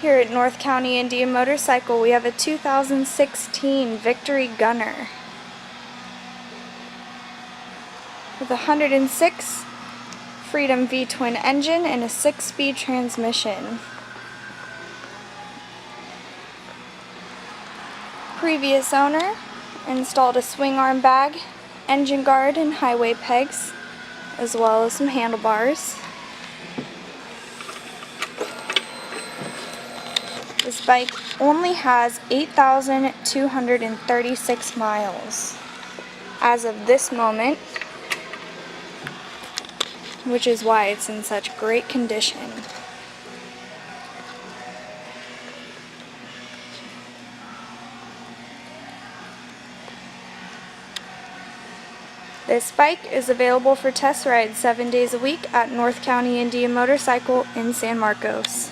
Here at North County Indian Motorcycle, we have a 2016 Victory Gunner with a 106 Freedom V-twin engine and a 6-speed transmission. Previous owner installed a swing arm bag, engine guard, and highway pegs, as well as some handlebars. This bike only has 8,236 miles as of this moment, which is why it's in such great condition. This bike is available for test rides 7 days a week at North County Indian Motorcycle in San Marcos.